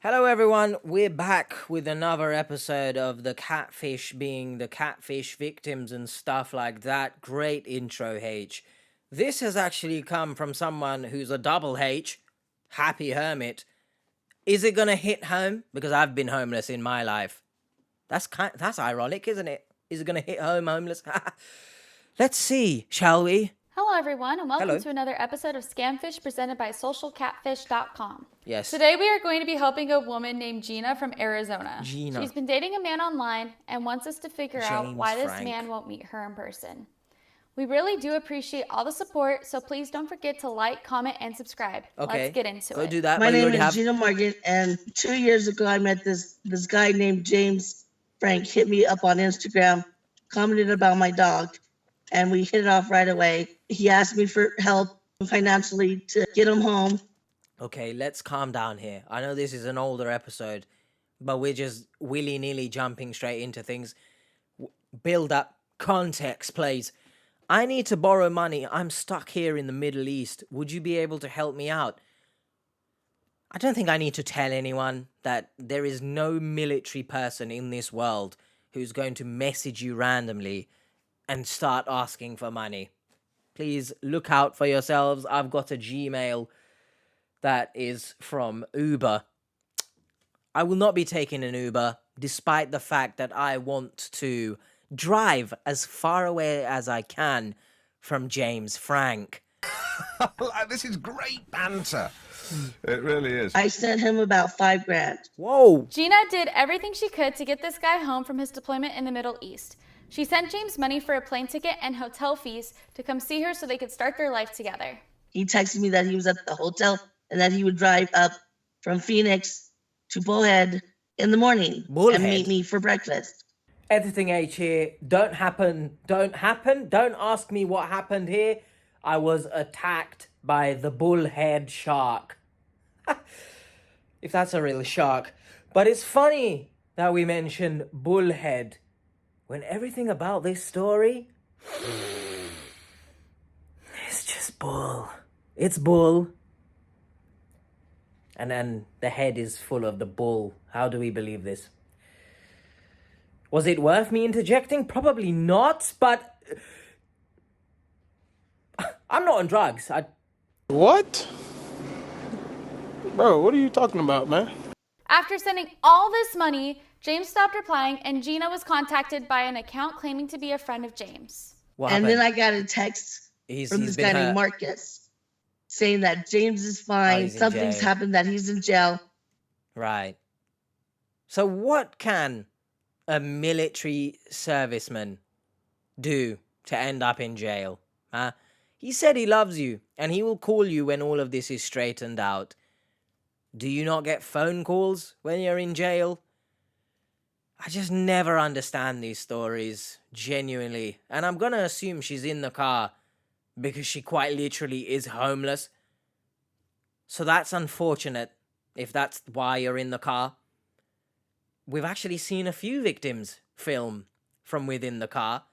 Hello everyone, we're back with another episode of the catfish being the catfish victims and stuff like that. Great intro, H. This has actually come from someone who's a double H, happy hermit. Is it gonna hit home? Because I've been homeless in my life. That's ironic, isn't it? Is it gonna hit home homeless? Let's see, shall we? Hello everyone and welcome Hello. to another episode of Scamfish presented by socialcatfish.com. Yes. Today we are going to be helping a woman named Gina from Arizona. Gina. She's been dating a man online and wants us to figure out James why this Frank. man won't meet her in person. We really do appreciate all the support, so please don't forget to like, comment, and subscribe. Okay. Let's get into Go it. do that. My but you name already is have... Gina Morgan, and 2 years ago I met this guy named James Frank. Hit me up on Instagram, commented about my dog, and we hit it off right away. He asked me for help financially to get him home. Okay, let's calm down here. I know this is an older episode, but we're just willy-nilly jumping straight into things. Build up context, please. I need to borrow money. I'm stuck here in the Middle East. Would you be able to help me out? I don't think I need to tell anyone that there is no military person in this world who's going to message you randomly and start asking for money. Please look out for yourselves. I've got a Gmail that is from Uber. I will not be taking an Uber, despite the fact that I want to drive as far away as I can from James Frank. This is great banter. It really is. I sent him about $5,000. Whoa! Gina did everything she could to get this guy home from his deployment in the Middle East. She sent James money for a plane ticket and hotel fees to come see her so they could start their life together. He texted me that he was at the hotel and that he would drive up from Phoenix to Bullhead in the morning Bullhead? and meet me for breakfast. Editing H here. Don't ask me what happened here. I was attacked by the bullhead shark. If that's a real shark. But it's funny that we mention bullhead when everything about this story is just bull. It's bull. And then the head is full of the bull. How do we believe this? Was it worth me interjecting? Probably not, but I'm not on drugs. What? Bro, what are you talking about, man? After sending all this money, James stopped replying and Gina was contacted by an account claiming to be a friend of James. What And happened? then I got a text He's from this been guy hurt. named Marcus saying that James is fine, he's in something's jail. happened, that he's in jail. Right. So what can a military serviceman do to end up in jail? Huh? He said he loves you, and he will call you when all of this is straightened out. Do you not get phone calls when you're in jail? I just never understand these stories, genuinely. And I'm gonna assume she's in the car because she quite literally is homeless. So that's unfortunate, if that's why you're in the car. We've actually seen a few victims film from within the car.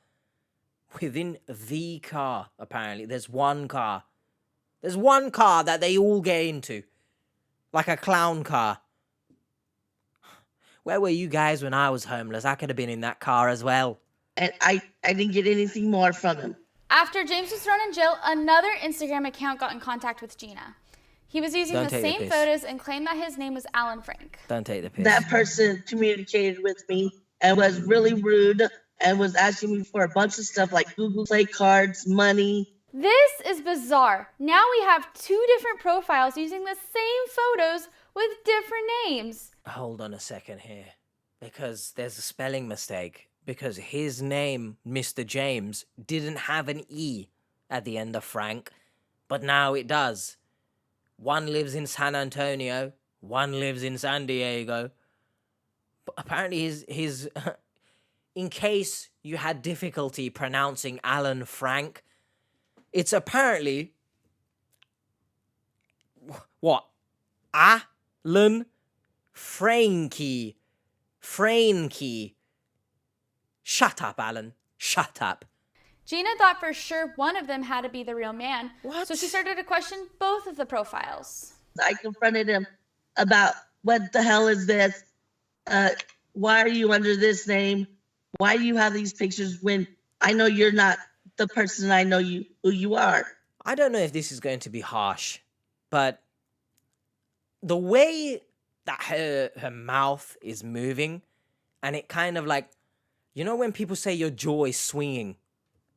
Within the car, apparently. There's one car. There's one car that they all get into. Like a clown car. Where were you guys when I was homeless? I could have been in that car as well. And I didn't get anything more from him. After James was thrown in jail, another Instagram account got in contact with Gina. He was using Don't the take the same piss. photos and claimed that his name was Alan Frank. Don't take the piss. That person communicated with me and was really rude and was asking me for a bunch of stuff like Google Play cards, money. This is bizarre. Now we have two different profiles using the same photos with different names. Hold on a second here. Because there's a spelling mistake. Because his name, Mr. James, didn't have an E at the end of Frank. But now it does. One lives in San Antonio. One lives in San Diego. But apparently his in case you had difficulty pronouncing Alan Frank, it's apparently... What? Alan Frankie. Frankie. Shut up, Alan. Shut up. Gina thought for sure one of them had to be the real man. What? So she started to question both of the profiles. I confronted him about what the hell is this? Why are you under this name? Why do you have these pictures when I know you're not the person I know who you are? I don't know if this is going to be harsh, but the way that her mouth is moving, and it kind of like, you know, when people say your jaw is swinging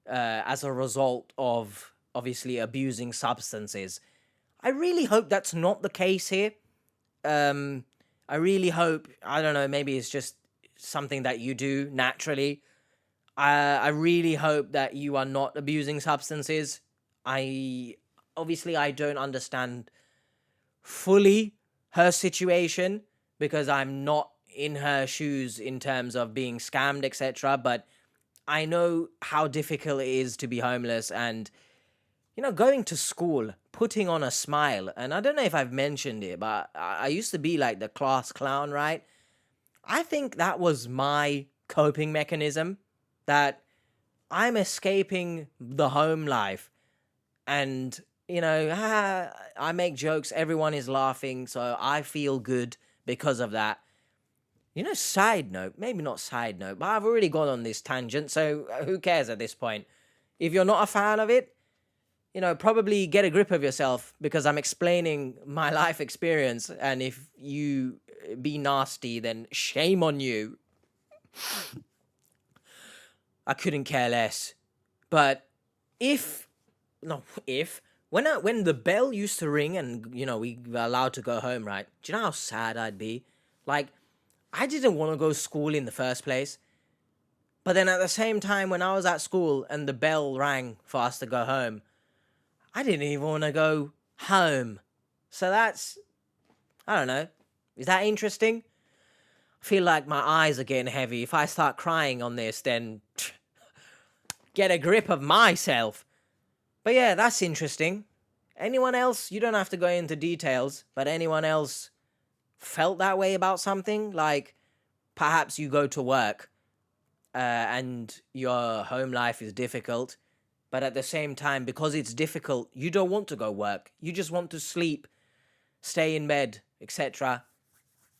as a result of obviously abusing substances, I really hope that's not the case here. I really hope, I don't know, maybe it's just something that you do naturally. I really hope that you are not abusing substances. I don't understand fully her situation because I'm not in her shoes in terms of being scammed, etc. But I know how difficult it is to be homeless and, you know, going to school, putting on a smile. And I don't know if I've mentioned it, but I used to be like the class clown, right? I think that was my coping mechanism, that I'm escaping the home life. And, you know, I make jokes, everyone is laughing, so I feel good because of that. You know, side note, maybe not side note, but I've already gone on this tangent, so who cares at this point? If you're not a fan of it, you know, probably get a grip of yourself because I'm explaining my life experience, and if you be nasty, then shame on you. I couldn't care less. But when the bell used to ring and, you know, we were allowed to go home, right? Do you know how sad I'd be? Like, I didn't want to go to school in the first place. But then at the same time, when I was at school and the bell rang for us to go home, I didn't even want to go home. So that's, I don't know. Is that interesting? I feel like my eyes are getting heavy. If I start crying on this, then get a grip of myself. But yeah, that's interesting. Anyone else? You don't have to go into details, but anyone else felt that way about something? Like, perhaps you go to work and your home life is difficult, but at the same time, because it's difficult, you don't want to go work. You just want to sleep, stay in bed, etc.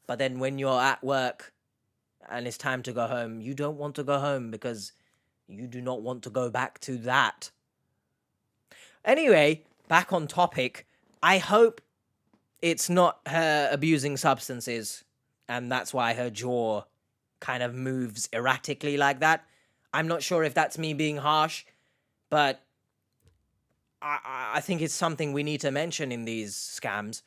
But then when you're at work and it's time to go home, you don't want to go home because you do not want to go back to that. Anyway, back on topic. I hope it's not her abusing substances and that's why her jaw kind of moves erratically like that. I'm not sure if that's me being harsh, but I think it's something we need to mention in these scams.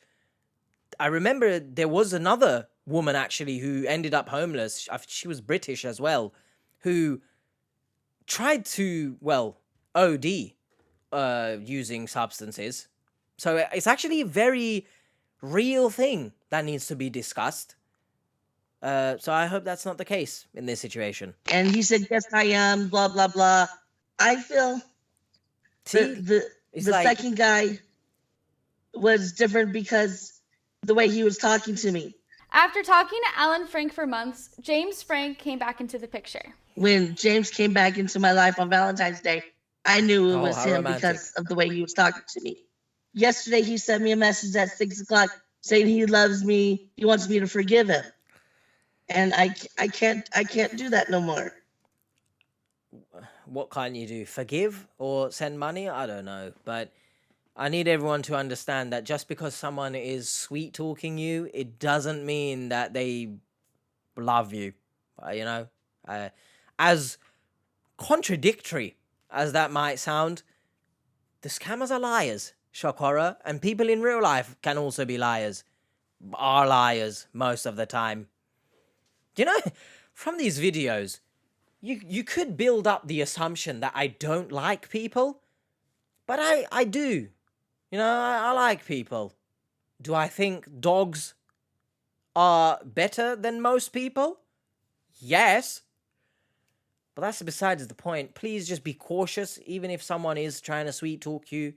I remember there was another woman actually who ended up homeless. She was British as well, who tried to, well, OD using substances. So it's actually a very real thing that needs to be discussed. So I hope that's not the case in this situation. And he said, yes, I am, blah, blah, blah. I feel the second guy was different because the way he was talking to me. After talking to Alan Frank for months, James Frank came back into the picture. When James came back into my life on Valentine's Day, I knew it was him because of the way he was talking to me. Yesterday, he sent me a message at 6 o'clock saying he loves me. He wants me to forgive him. And I can't do that no more. What can't you do? Forgive or send money? I don't know. But I need everyone to understand that just because someone is sweet talking you, it doesn't mean that they love you. You know, as contradictory as that might sound, the scammers are liars, shock horror, and people in real life can also be liars, are liars most of the time. You know, from these videos, you could build up the assumption that I don't like people, but I do. You know, I like people. Do I think dogs are better than most people? Yes. But that's besides the point. Please just be cautious, even if someone is trying to sweet talk you.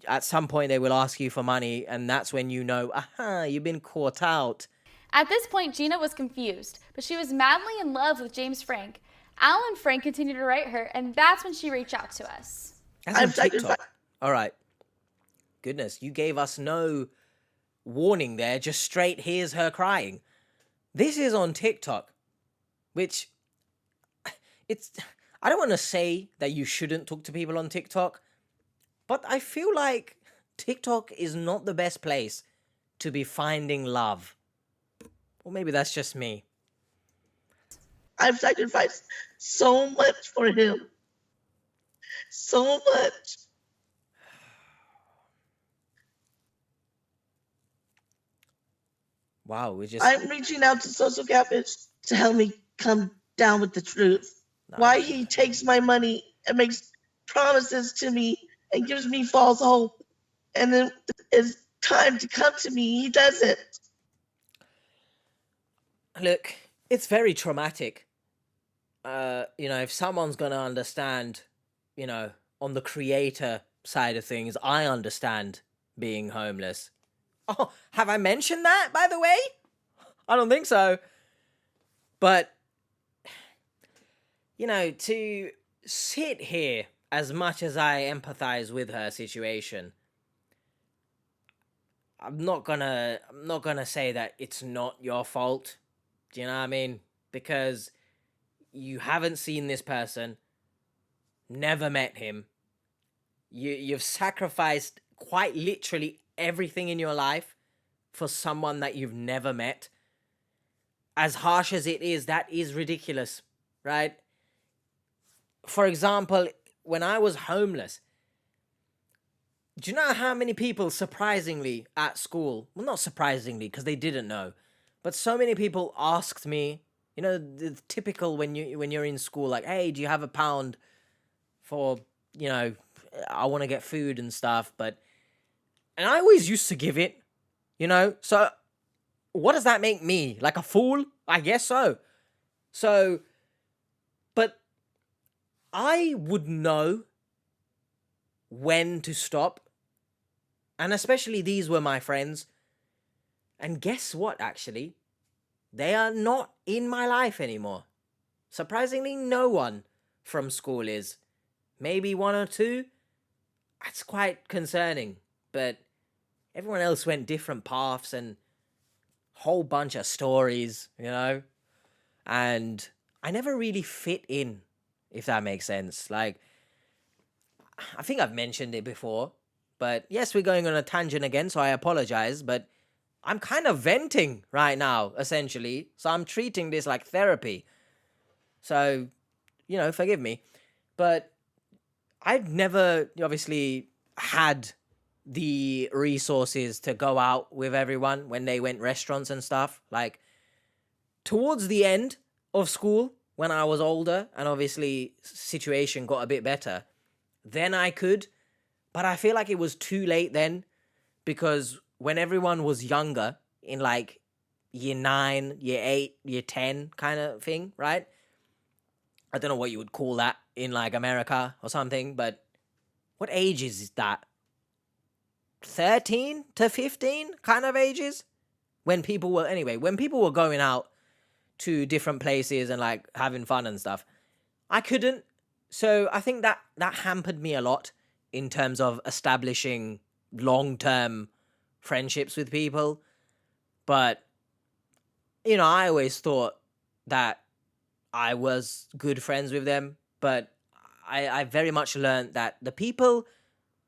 At some point, they will ask you for money, and that's when you know, aha, you've been caught out. At this point, Gina was confused, but she was madly in love with James Frank. Alan Frank continued to write her, and that's when she reached out to us. That's on TikTok. All right. Goodness, you gave us no warning there, just straight hears her crying. This is on TikTok, which it's, I don't want to say that you shouldn't talk to people on TikTok, but I feel like TikTok is not the best place to be finding love. Or maybe that's just me. I've sacrificed so much for him. So much. Wow, we just... I'm reaching out to Social Catfish to help me come down with the truth. Why he takes my money and makes promises to me and gives me false hope. And then it's time to come to me, he doesn't. Look, it's very traumatic. If someone's going to understand, on the creator side of things, I understand being homeless. Oh, have I mentioned that, by the way? I don't think so. But, to sit here, as much as I empathize with her situation, I'm not gonna say that it's not your fault. Do you know what I mean? Because you haven't seen this person, never met him. You've sacrificed quite literally everything in your life for someone that you've never met. As harsh as it is, that is ridiculous, right? For example, when I was homeless, do you know how many people surprisingly at school, well, not surprisingly because they didn't know, but so many people asked me, the typical when you're in school, like, hey, do you have £1 for, I want to get food and stuff, and I always used to give it, so what does that make me? Like a fool? I guess so. So, but I would know when to stop, and especially these were my friends, and guess what, actually? They are not in my life anymore. Surprisingly, no one from school is. Maybe one or two. That's quite concerning. But everyone else went different paths and whole bunch of stories, And I never really fit in, if that makes sense. Like, I think I've mentioned it before. But yes, we're going on a tangent again, so I apologize. But I'm kind of venting right now, essentially. So I'm treating this like therapy. So, forgive me. But I've never, obviously, had the resources to go out with everyone when they went restaurants and stuff. Like, towards the end of school, when I was older, and obviously situation got a bit better, then I could. But I feel like it was too late then, because when everyone was younger, in like year 9, year 8, year 10 kind of thing, right? I don't know what you would call that in like America or something, but what age is that? 13 to 15 kind of ages? When people were going out to different places and like having fun and stuff, I couldn't. So I think that hampered me a lot in terms of establishing long-term friendships with people. But, I always thought that I was good friends with them. But I very much learned that the people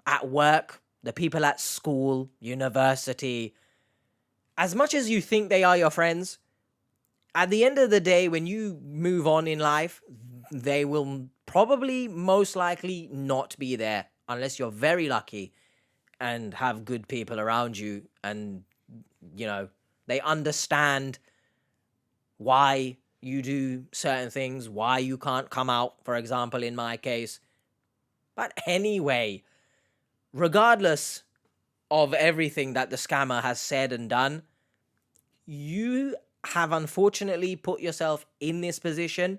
at work, the people at school, university, as much as you think they are your friends, at the end of the day, when you move on in life, they will probably most likely not be there unless you're very lucky and have good people around you and, they understand why you do certain things, why you can't come out, for example, in my case. But anyway, regardless of everything that the scammer has said and done, you have unfortunately put yourself in this position,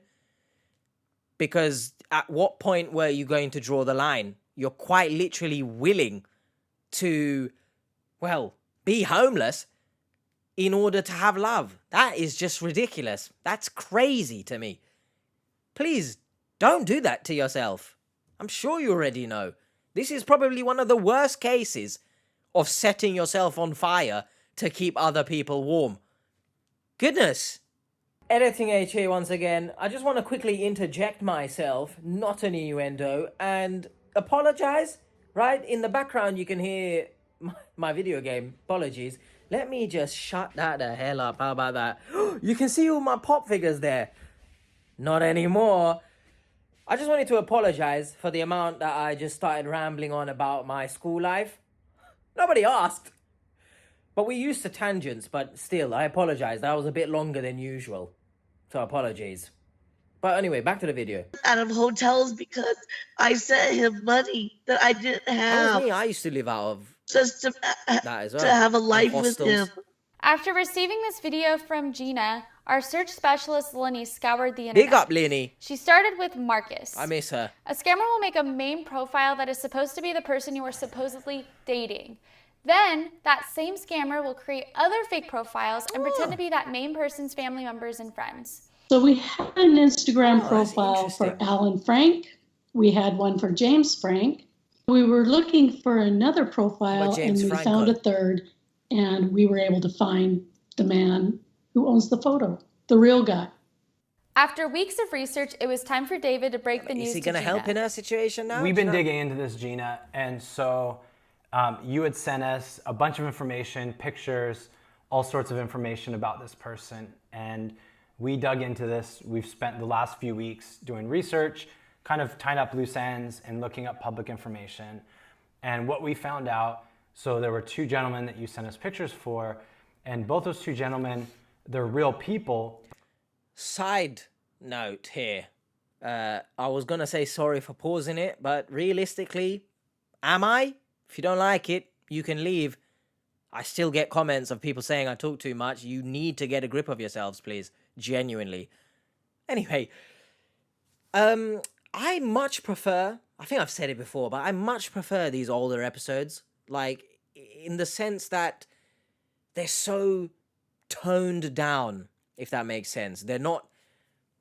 because at what point were you going to draw the line? You're quite literally willing to, be homeless in order to have love. That is just ridiculous. That's crazy to me. Please don't do that to yourself. I'm sure you already know. This is probably one of the worst cases of setting yourself on fire to keep other people warm. Goodness. Editing H here once again. I just want to quickly interject myself, not an innuendo, and apologize. Right? In the background, you can hear my video game. Apologies. Let me just shut that the hell up. How about that? You can see all my pop figures there. Not anymore. I just wanted to apologize for the amount that I just started rambling on about my school life. Nobody asked. But we used to tangents, but still, I apologize. That was a bit longer than usual. So apologies. But anyway, back to the video. Out of hotels because I sent him money that I didn't That have. was me. I used to live out of Just to that as well. have a And life with hostels. him. After receiving this video from Gina, our search specialist Lenny scoured the internet. Big up, Lenny. She started with Marcus. I miss her. A scammer will make a main profile that is supposed to be the person you are supposedly dating. Then, that same scammer will create other fake profiles and pretend to be that main person's family members and friends. So we had an Instagram that's profile for interesting. Alan Frank. We had one for James Frank. We were looking for another profile and James we Franco? found a third, and we were able to find the man who owns the photo, the real guy. After weeks of research, it was time for David to break the news Is he to going to Gina. help in her situation now? We've Do you been know? digging into this, Gina, and so you had sent us a bunch of information, pictures, all sorts of information about this person, and we dug into this. We've spent the last few weeks doing research, kind of tying up loose ends and looking up public information. And what we found out, so there were two gentlemen that you sent us pictures for, and both those two gentlemen, they're real people. Side note here. I was going to say sorry for pausing it, but realistically, am I? If you don't like it, you can leave. I still get comments of people saying I talk too much. You need to get a grip of yourselves, please. Genuinely. Anyway, I much prefer, I think I've said it before, but I much prefer these older episodes. Like, in the sense that they're so toned down, if that makes sense. They're not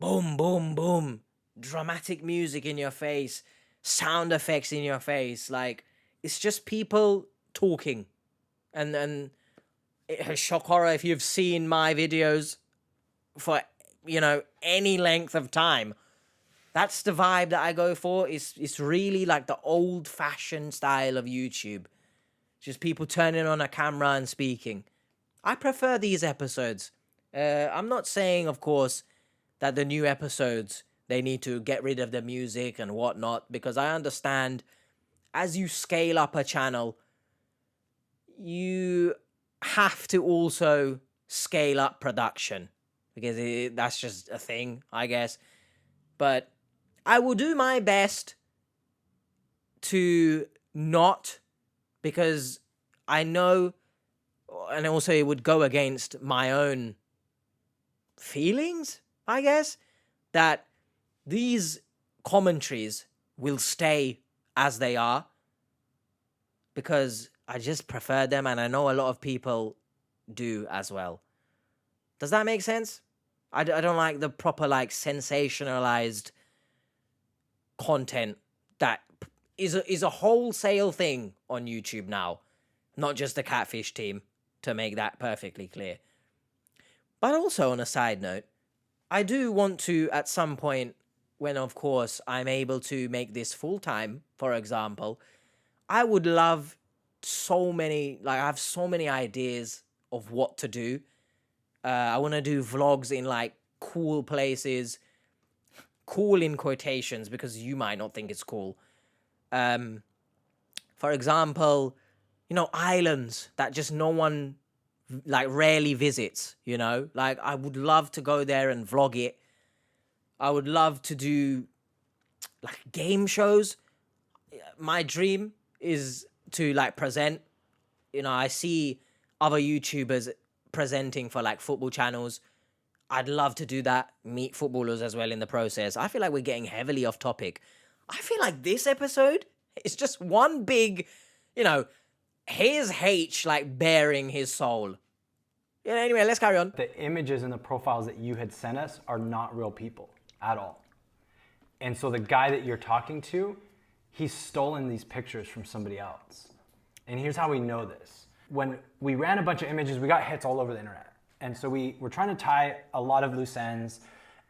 boom, boom, boom, dramatic music in your face, sound effects in your face. Like, it's just people talking. And shock horror, if you've seen my videos for, any length of time, that's the vibe that I go for. It's really like the old-fashioned style of YouTube. Just people turning on a camera and speaking. I prefer these episodes. I'm not saying, of course, that the new episodes, they need to get rid of the music and whatnot, because I understand as you scale up a channel, you have to also scale up production, because that's just a thing, I guess. But I will do my best to not, because I know, and also it would go against my own feelings, I guess, that these commentaries will stay as they are, because I just prefer them, and I know a lot of people do as well. Does that make sense? I don't like the proper, sensationalized content that is a wholesale thing on YouTube now. Not just the Catfish team, to make that perfectly clear. But also, on a side note, I do want to, at some point, when, of course, I'm able to make this full-time, for example, I would love so many, I have so many ideas of what to do. I want to do vlogs in, cool places. Cool in quotations, because you might not think it's cool. For example, islands that just no one, rarely visits, I would love to go there and vlog it. I would love to do, game shows. My dream is to, present. I see other YouTubers presenting for, football channels. I'd love to do that, meet footballers as well in the process. I feel like we're getting heavily off topic. I feel like this episode is just one big, here's H, bearing his soul. Anyway, let's carry on. The images and the profiles that you had sent us are not real people at all. And so the guy that you're talking to, he's stolen these pictures from somebody else. And here's how we know this. when we ran a bunch of images, we got hits all over the internet. And so we were trying to tie a lot of loose ends,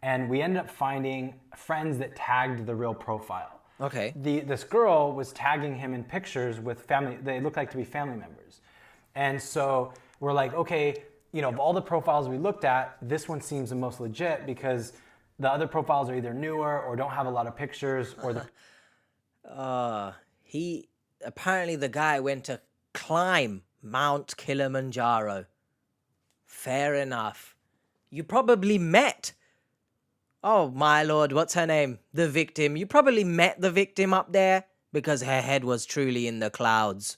and we ended up finding friends that tagged the real profile. Okay. This girl was tagging him in pictures with family, they looked like to be family members. And so we're like, okay, of all the profiles we looked at, this one seems the most legit because the other profiles are either newer or don't have a lot of pictures or the... Apparently the guy went to climb Mount Kilimanjaro. Fair enough. You probably met, oh my lord, what's her name? The victim. You probably met the victim up there because her head was truly in the clouds.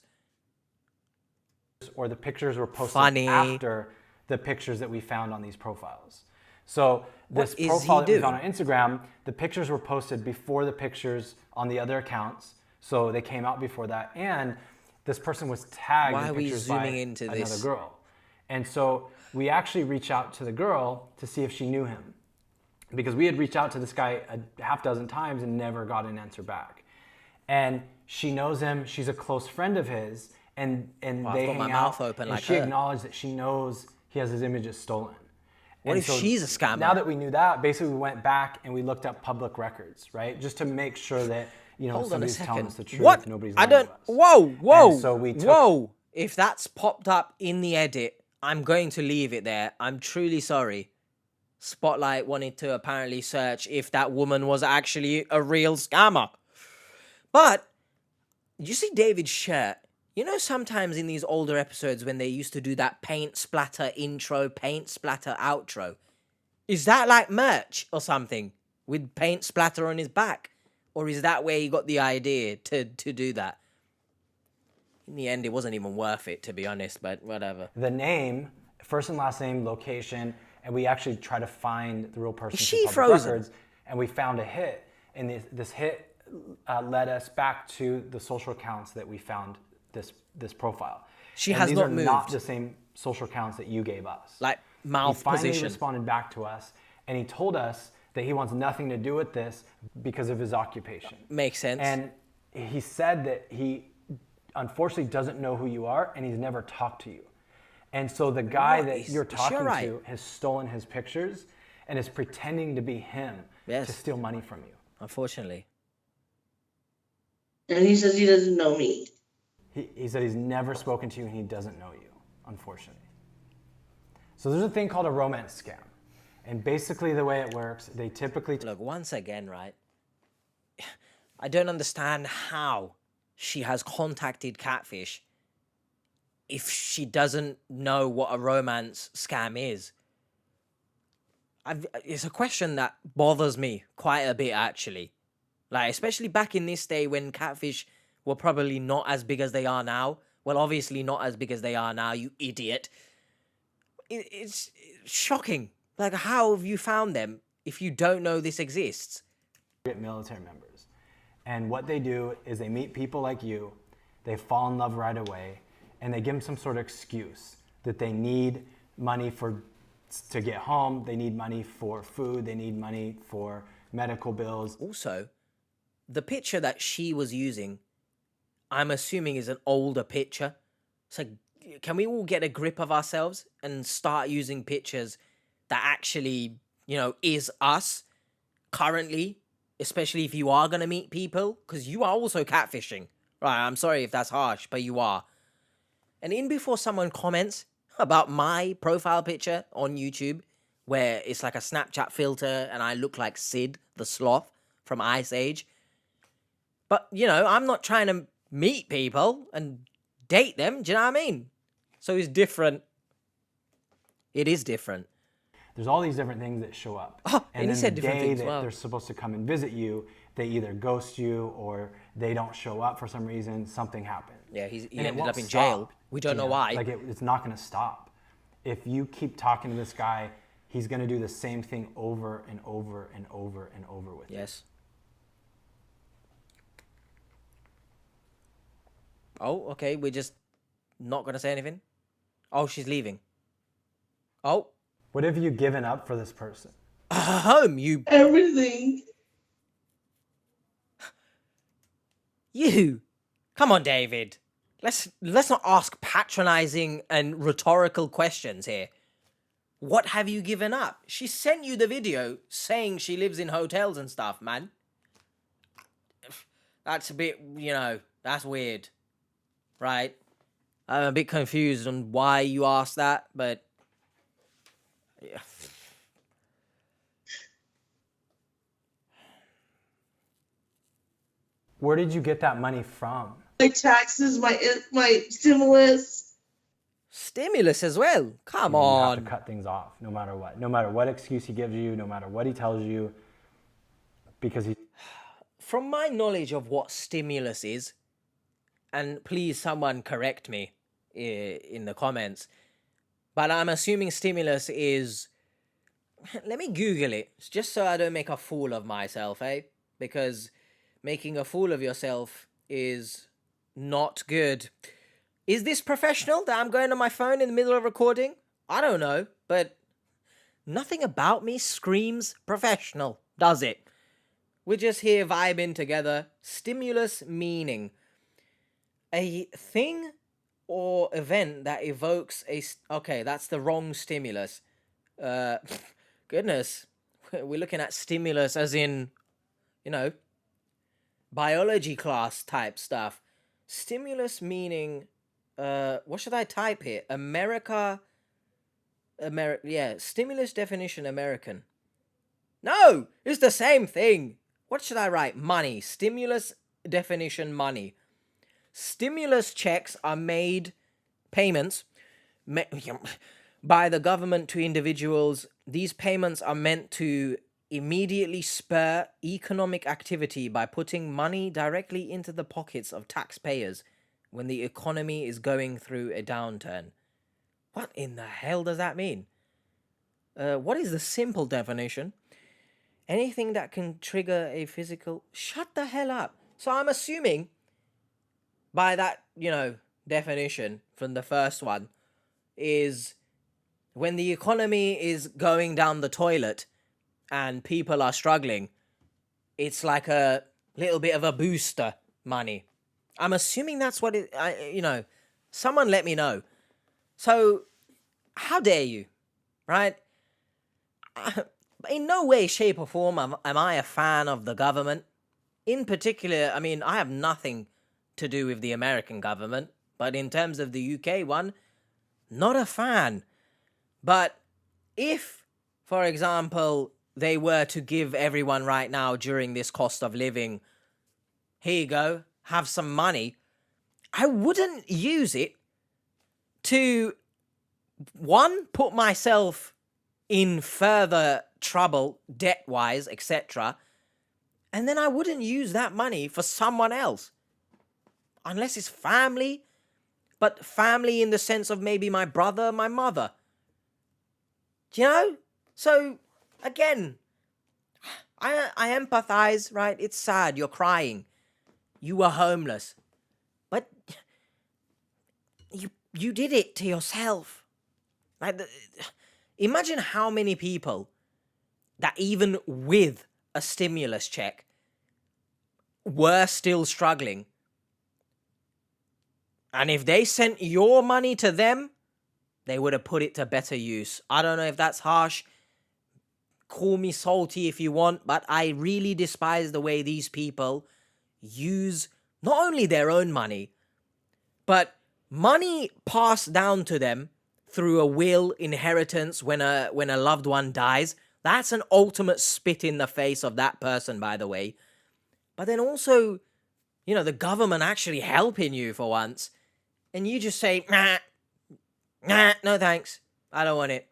Or the pictures were posted Funny. after the pictures that we found on these profiles. So this What is profile he that we doing? found on Instagram, the pictures were posted before the pictures on the other accounts. So they came out before that. And this person was tagged Why in are we pictures zooming by into another this? girl. And so we actually reached out to the girl to see if she knew him. Because we had reached out to this guy a half dozen times and never got an answer back. And she knows him. She's a close friend of his. And I've they got hang my out, mouth open and like she her. acknowledged that she knows he has his images stolen. What And if she's a scammer? Now that we knew that, basically we went back and we looked up public records, right? Just to make sure that, Hold on a somebody's telling second. us the truth. What? Nobody's I lying don't. to us. Whoa. And so we took- Whoa. If that's popped up in the edit, I'm going to leave it there. I'm truly sorry. Spotlight wanted to apparently search if that woman was actually a real scammer. But you see David's shirt. Sometimes in these older episodes when they used to do that paint splatter intro, paint splatter outro, is that like merch or something with paint splatter on his back? Or is that where he got the idea to do that? In the end, it wasn't even worth it, to be honest, but whatever. The name, first and last name, location, and we actually try to find the real person. Is through she public frozen? records, and we found a hit, and this hit led us back to the social accounts that we found this profile. She And has these not are moved. not the same social accounts that you gave us. Like mouth he finally position. responded back to us, and he told us that he wants nothing to do with this because of his occupation. Makes sense. And he said that he unfortunately doesn't know who you are, and he's never talked to you. And so the guy What? that Is you're she talking alright? to has stolen his pictures and is pretending to be him Yes. to steal money from you. Unfortunately. And he says he doesn't know me. He said he's never spoken to you and he doesn't know you, unfortunately. So there's a thing called a romance scam. And basically the way it works, they typically... Look, once again, right? I don't understand how she has contacted Catfish if she doesn't know what a romance scam is. It's a question that bothers me quite a bit, actually. Like, especially back in this day when Catfish were probably not as big as they are now. Well, obviously not as big as they are now, you idiot. It's shocking. Like, how have you found them if you don't know this exists? military members. And what they do is they meet people like you, they fall in love right away, and they give them some sort of excuse that they need money to get home, they need money for food, they need money for medical bills. Also, the picture that she was using, I'm assuming is an older picture. So can we all get a grip of ourselves and start using pictures that actually, is us currently, especially if you are going to meet people, because you are also catfishing. Right, I'm sorry if that's harsh, but you are. And in before someone comments about my profile picture on YouTube, where it's like a Snapchat filter and I look like Sid the Sloth from Ice Age. But, I'm not trying to meet people and date them, do you know what I mean? So it's different. It is different. There's all these different things that show up. Oh, and he then said the different day things, that wow. they're supposed to come and visit you, they either ghost you or they don't show up for some reason, something happened. Yeah, he And it ended won't up in jail. stop, We don't know Gina. why. Like it's not gonna stop. If you keep talking to this guy, he's gonna do the same thing over and over and over and over with you. Yes. Oh, okay, we're just not going to say anything? Oh, she's leaving. Oh. What have you given up for this person? Home, Everything. You. Come on, David. let's not ask patronizing and rhetorical questions here. What have you given up? She sent you the video saying she lives in hotels and stuff, man. That's a bit, that's weird. Right? I'm a bit confused on why you asked that, but yeah. Where did you get that money from? My taxes, my stimulus. Stimulus as well. Come You have on. to cut things off, no matter what. No matter what excuse he gives you, no matter what he tells you, because he... From my knowledge of what stimulus is, and please someone correct me in the comments, but I'm assuming stimulus is... Let me Google it, just so I don't make a fool of myself, eh? Because making a fool of yourself is not good. Is this professional that I'm going on my phone in the middle of recording? I don't know, but nothing about me screams professional, does it? We're just here vibing together. Stimulus meaning a thing or event that evokes a... Okay, that's the wrong stimulus. Goodness. We're looking at stimulus as in, biology class type stuff. Stimulus meaning... what should I type here? Stimulus definition American. No, it's the same thing. What should I write? Money. Stimulus definition money. Stimulus checks are payments by the government to individuals. These payments are meant to immediately spur economic activity by putting money directly into the pockets of taxpayers when the economy is going through a downturn. What in the hell does that mean? What is the simple definition? Anything that can trigger a physical... Shut the hell up. So I'm assuming by that, definition from the first one is when the economy is going down the toilet and people are struggling, it's like a little bit of a booster money. I'm assuming that's what it, someone let me know. So, how dare you, right? In no way, shape or form am I a fan of the government. In particular, I have nothing to do with the American government, but in terms of the UK one, not a fan. But if, for example, they were to give everyone right now during this cost of living, here you go, have some money, I wouldn't use it to, one, put myself in further trouble, debt-wise, etc., and then I wouldn't use that money for someone else. Unless it's family, but family in the sense of maybe my brother, my mother. Do you know? So, again, I empathize, right? It's sad, you're crying. You were homeless. But you did it to yourself. Like, imagine how many people that even with a stimulus check were still struggling. And if they sent your money to them, they would have put it to better use. I don't know if that's harsh. Call me salty if you want, but I really despise the way these people use not only their own money, but money passed down to them through a will, inheritance, when a loved one dies. That's an ultimate spit in the face of that person, by the way. But then also, the government actually helping you for once, and you just say, nah, no thanks, I don't want it.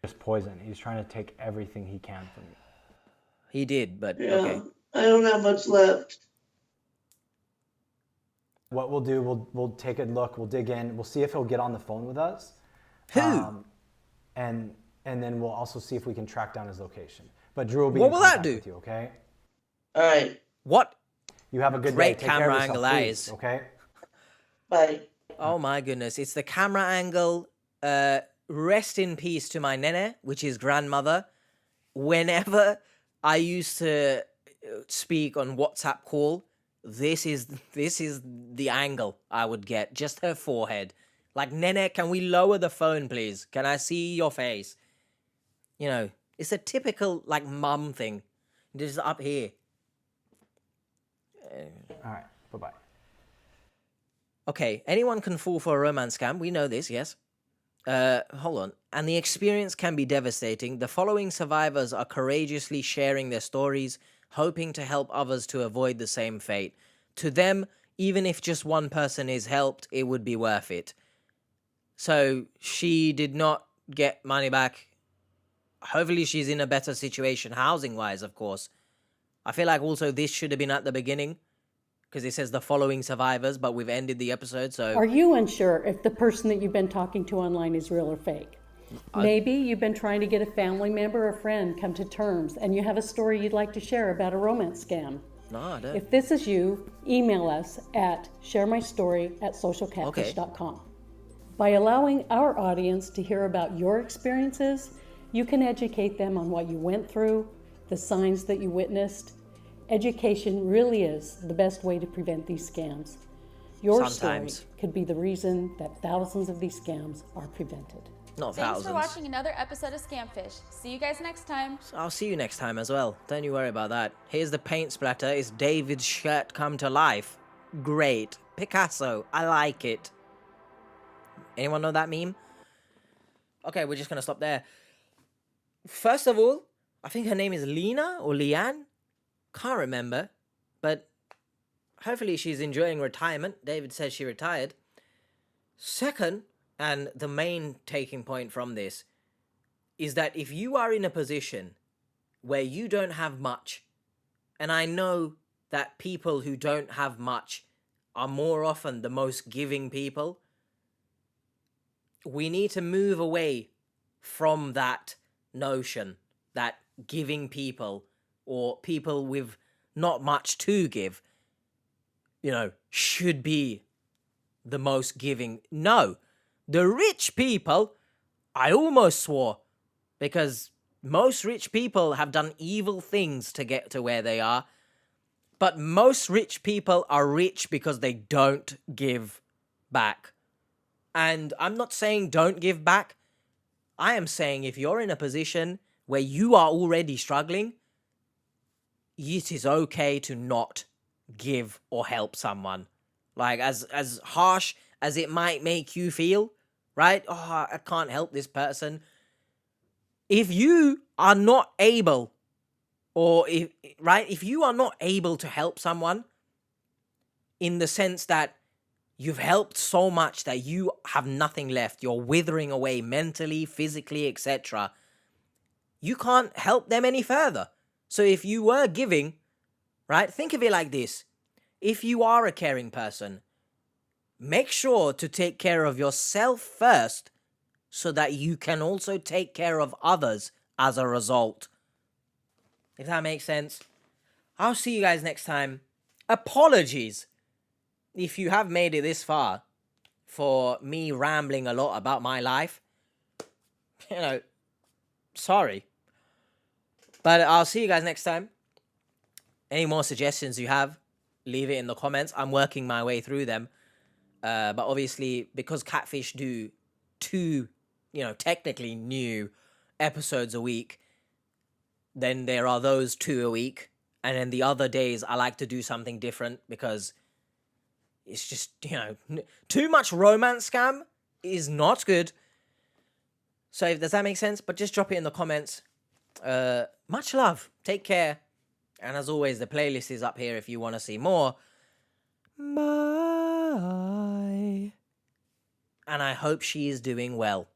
Just poison. He's trying to take everything he can from you. He did, but Yeah, okay. I don't have much left. What we'll do, we'll take a look, we'll dig in, we'll see if he'll get on the phone with us. Who? And then we'll also see if we can track down his location. But Drew will be What in will that contact do? with you, okay? All right. What? You have a good Great day. Take care camera of yourself, angle, please, eyes. okay? Bye. Oh my goodness, it's the camera angle. Rest in peace to my nene, which is grandmother. Whenever I used to speak on WhatsApp call, this is the angle I would get. Just her forehead. Like, Nene, can we lower the phone, please? Can I see your face? You know, it's a typical, like, mum thing. Just up here. All right, bye-bye. Okay, anyone can fall for a romance scam. We know this, yes. Hold on. And the experience can be devastating. The following survivors are courageously sharing their stories, hoping to help others to avoid the same fate. To them, even if just one person is helped, it would be worth it. So she did not get money back. Hopefully she's in a better situation, housing-wise, of course. I feel like also this should have been at the beginning, because it says the following survivors, but we've ended the episode, so... Are you unsure if the person that you've been talking to online is real or fake? Maybe you've been trying to get a family member or friend come to terms, and you have a story you'd like to share about a romance scam. No, I don't. If this is you, email us at sharemystory@socialcatfish.com. By allowing our audience to hear about your experiences, you can educate them on what you went through, the signs that you witnessed. Education really is the best way to prevent these scams. Your Sometimes. story could be the reason that thousands of these scams are prevented. Not Thanks thousands. for watching another episode of Scamfish. See you guys next time. I'll see you next time as well. Don't you worry about that. Here's the paint splatter. It's David's shirt come to life. Great. Picasso. I like it. Anyone know that meme? Okay, we're just going to stop there. First of all, I think her name is Lena or Leanne. Can't remember. But hopefully she's enjoying retirement. David says she retired. Second, and the main taking point from this, is that if you are in a position where you don't have much, and I know that people who don't have much are more often the most giving people, we need to move away from that notion that giving people or people with not much to give, you know, should be the most giving. No, the rich people, I almost swore, because most rich people have done evil things to get to where they are, but most rich people are rich because they don't give back. And I'm not saying don't give back. I am saying if you're in a position where you are already struggling, it is okay to not give or help someone. Like, as harsh as it might make you feel, right? Oh, I can't help this person. If you are not able, or if you are not able to help someone in the sense that you've helped so much that you have nothing left, you're withering away mentally, physically, etc., you can't help them any further. So if you were giving, right, think of it like this. If you are a caring person, make sure to take care of yourself first so that you can also take care of others as a result. If that makes sense. I'll see you guys next time. Apologies if you have made it this far for me rambling a lot about my life. You know, sorry. But I'll see you guys next time. Any more suggestions you have, leave it in the comments. I'm working my way through them. But obviously, because Catfish do 2, technically new episodes a week, then there are those 2 a week. And then the other days, I like to do something different because it's just, too much romance scam is not good. So does that make sense? But just drop it in the comments. Much love. Take care. And as always, the playlist is up here if you want to see more. Bye. And I hope she is doing well.